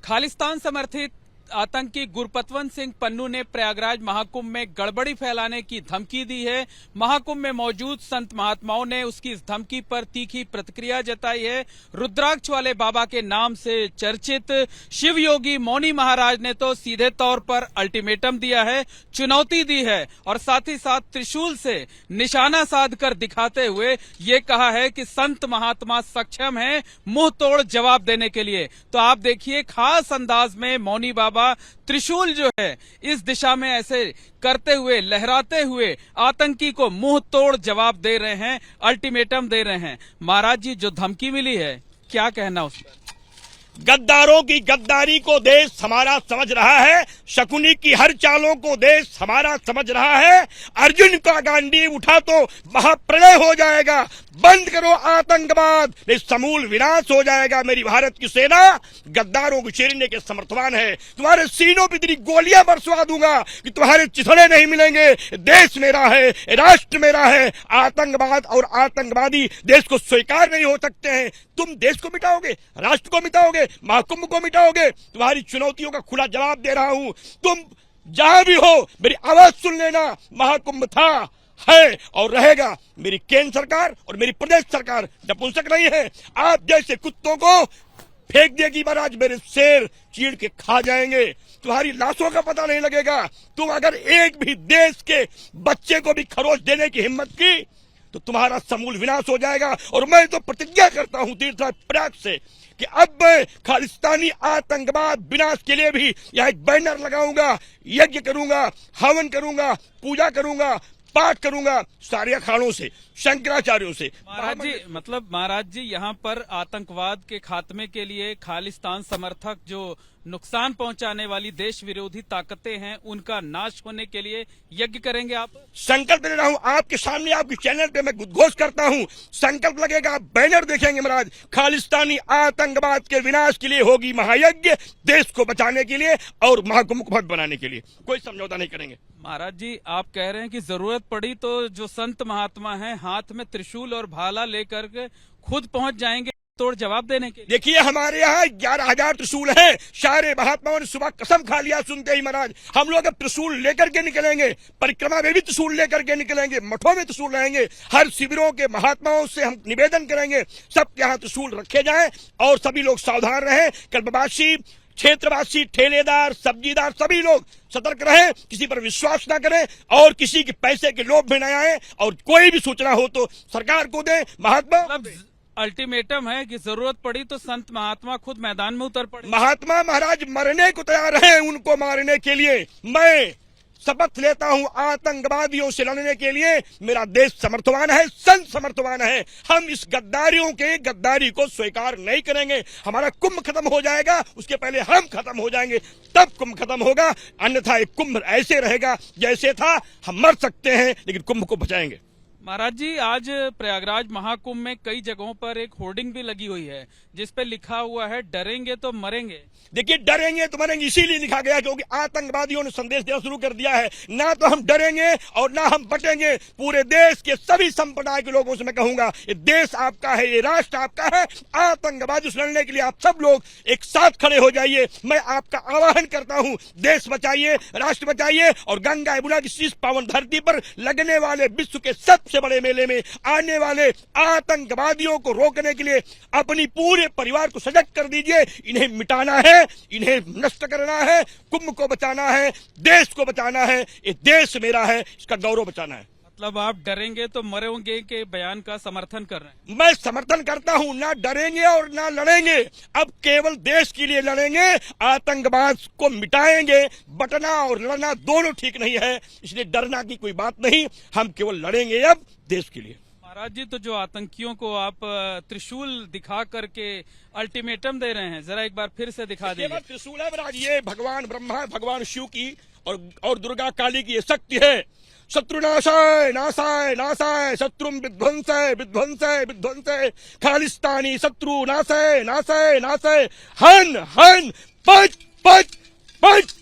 खालिस्तान समर्थित आतंकी गुरपतवंत सिंह पन्नू ने प्रयागराज महाकुंभ में गड़बड़ी फैलाने की धमकी दी है। महाकुंभ में मौजूद संत महात्माओं ने उसकी इस धमकी पर तीखी प्रतिक्रिया जताई है। रुद्राक्ष वाले बाबा के नाम से चर्चित शिव योगी मौनी महाराज ने तो सीधे तौर पर अल्टीमेटम दिया है, चुनौती दी है और साथ ही साथ त्रिशूल से निशाना साध कर दिखाते हुए ये कहा है कि संत महात्मा सक्षम हैं मुंह तोड़ जवाब देने के लिए। तो आप देखिए, खास अंदाज में मौनी बाबा त्रिशूल जो है इस दिशा में ऐसे करते हुए, लहराते हुए आतंकी को मुंह तोड़ जवाब दे रहे हैं, अल्टीमेटम दे रहे हैं। महाराज जी, जो धमकी मिली है, क्या कहना उस पर? गद्दारों की गद्दारी को देश हमारा समझ रहा है, शकुनी की हर चालों को देश हमारा समझ रहा है। अर्जुन का गांडी उठा तो महाप्रलय हो जाएगा। बंद करो आतंकवाद, समूल विनाश हो जाएगा। मेरी भारत की सेना गद्दारों को चीरने के समर्थवान है। तुम्हारे सीनों पर इतनी गोलियां बरसवा दूंगा कि तुम्हारे चिथड़े नहीं मिलेंगे। देश मेरा है, राष्ट्र मेरा है। आतंकवाद और आतंकवादी देश को स्वीकार नहीं हो सकते हैं। तुम देश को मिटाओगे, राष्ट्र को मिटाओगे, महाकुंभ को मिटाओगे। तुम्हारी चुनौतियों का खुला जवाब दे रहा हूं। तुम जहां भी हो मेरी आवाज सुन लेना। महाकुंभ था, है और रहेगा। मेरी केंद्र सरकार और मेरी प्रदेश सरकार नपुंसक नहीं है। आप जैसे कुत्तों को फेंक देगी महाराज, मेरे शेर चीड़ के खा जाएंगे। तुम्हारी लाशों का पता नहीं लगेगा। तुम अगर एक भी देश के बच्चे को भी खरोच देने की हिम्मत की तो तुम्हारा समूल विनाश हो जाएगा। और मैं तो प्रतिज्ञा करता हूं तीर्थराज प्रयाग से कि अब मैं खालिस्तानी आतंकवाद विनाश के लिए भी यह एक बैनर लगाऊंगा, यज्ञ करूंगा, हवन करूंगा, पूजा करूंगा, पाठ करूंगा सारे अखाड़ों से, शंकराचार्यों से। महाराज जी यहाँ पर आतंकवाद के खात्मे के लिए खालिस्तान समर्थक जो नुकसान पहुंचाने वाली देश विरोधी ताकतें हैं उनका नाश होने के लिए यज्ञ करेंगे आप? संकल्प ले रहा हूं आपके सामने, आपके चैनल पे मैं उद्घोष करता हूं। संकल्प लगेगा, आप बैनर देखेंगे महाराज। खालिस्तानी आतंकवाद के विनाश के लिए होगी महायज्ञ, देश को बचाने के लिए और महाकुंभ को भव्य बनाने के लिए। कोई समझौता नहीं करेंगे। महाराज जी, आप कह रहे हैं कि जरूरत पड़ी तो जो संत महात्मा हैं हाथ में त्रिशूल और भाला लेकर के खुद पहुंच जाएंगे तोड़ जवाब देने के लिए। देखिए, हमारे यहाँ 11,000 त्रिशूल हैं। सारे महात्माओं ने सुबह कसम खा लिया सुनते ही महाराज, हम लोग अब त्रिशूल लेकर के निकलेंगे। परिक्रमा में भी त्रिशूल लेकर के निकलेंगे, मठों में त्रिशूल रहेंगे। हर शिविरों के महात्माओं से हम निवेदन करेंगे सबके यहाँ त्रिशूल रखे जाएं और सभी लोग सावधान रहें। कल्पवासी, क्षेत्रवासी, ठेलेदार, सब्जीदार सभी लोग सतर्क रहें, किसी पर विश्वास ना करें और किसी के पैसे के लोभ में न आए। और कोई भी सूचना हो तो सरकार को दें। महात्मा अल्टीमेटम है कि जरूरत पड़ी तो संत महात्मा खुद मैदान में उतर पड़े। महात्मा महाराज मरने को तैयार हैं उनको मारने के लिए। मैं शपथ लेता हूं आतंकवादियों से लड़ने के लिए मेरा देश समर्थवान है, संत समर्थवान है। हम इस गद्दारियों के गद्दारी को स्वीकार नहीं करेंगे। हमारा कुंभ खत्म हो जाएगा, उसके पहले हम खत्म हो जाएंगे, तब कुंभ खत्म होगा। अन्यथा एक कुंभ ऐसे रहेगा जैसे था। हम मर सकते हैं लेकिन कुंभ को बचाएंगे। महाराज जी, आज प्रयागराज महाकुंभ में कई जगहों पर एक होर्डिंग भी लगी हुई है जिस पे लिखा हुआ है डरेंगे तो मरेंगे। देखिए, डरेंगे तो मरेंगे इसीलिए लिखा गया क्योंकि आतंकवादियों ने संदेश देना शुरू कर दिया है। ना तो हम डरेंगे और ना हम बटेंगे। पूरे देश के सभी संप्रदाय के लोगों से मैं कहूंगा, ये देश आपका है, ये राष्ट्र आपका है। आतंकवादी से लड़ने के लिए आप सब लोग एक साथ खड़े हो जाइए। मैं आपका आह्वान करता हूं, देश बचाइए, राष्ट्र बचाइए और गंगा यमुना की इस पावन धरती पर लगने वाले विश्व के सबसे बड़े मेले में आने वाले आतंकवादियों को रोकने के लिए अपनी पूरे परिवार को सजग कर दीजिए। इन्हें मिटाना है, इन्हें नष्ट करना है, कुंभ को बचाना है, देश को बचाना है। ये देश मेरा है, इसका गौरव बचाना है। मतलब आप डरेंगे तो मरेंगे के बयान का समर्थन कर रहे हैं? मैं समर्थन करता हूं, ना डरेंगे और ना लड़ेंगे। अब केवल देश के लिए लड़ेंगे, आतंकवाद को मिटाएंगे। बटना और लड़ना दोनों ठीक नहीं है, इसलिए डरना की कोई बात नहीं। हम केवल लड़ेंगे अब देश के लिए। महाराज जी, तो जो आतंकियों को आप त्रिशूल दिखा करके अल्टीमेटम दे रहे हैं, जरा एक बार फिर से दिखा दीजिए। त्रिशूल है महाराज, ये भगवान ब्रह्मा, भगवान शिव की और दुर्गा काली की ये शक्ति है। शत्रु नाशाय नाशाय नाशाय, शत्रु विध्वंसय विध्वंसय विध्वंसय, खालिस्तानी शत्रु नाशाय नाशाय नाशाय, हन हन पच पच पच।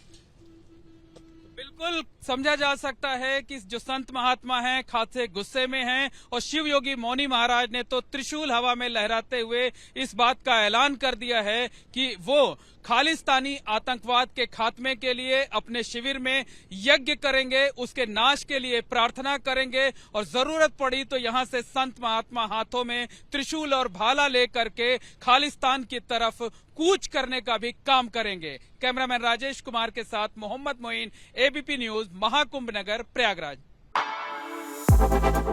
बिल्कुल समझा जा सकता है कि जो संत महात्मा हैं खासे गुस्से में हैं और शिव योगी मौनी महाराज ने तो त्रिशूल हवा में लहराते हुए इस बात का ऐलान कर दिया है कि वो खालिस्तानी आतंकवाद के खात्मे के लिए अपने शिविर में यज्ञ करेंगे, उसके नाश के लिए प्रार्थना करेंगे और जरूरत पड़ी तो यहां से संत महात्मा हाथों में त्रिशूल और भाला लेकर के खालिस्तान की तरफ कूच करने का भी काम करेंगे। कैमरामैन राजेश कुमार के साथ Mohammad Moin, ABP news, Mahakumbh Nagar, Prayagraj.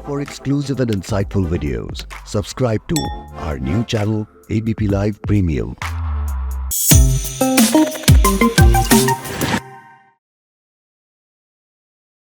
For exclusive and insightful videos, subscribe to our new channel ABP Live Premium.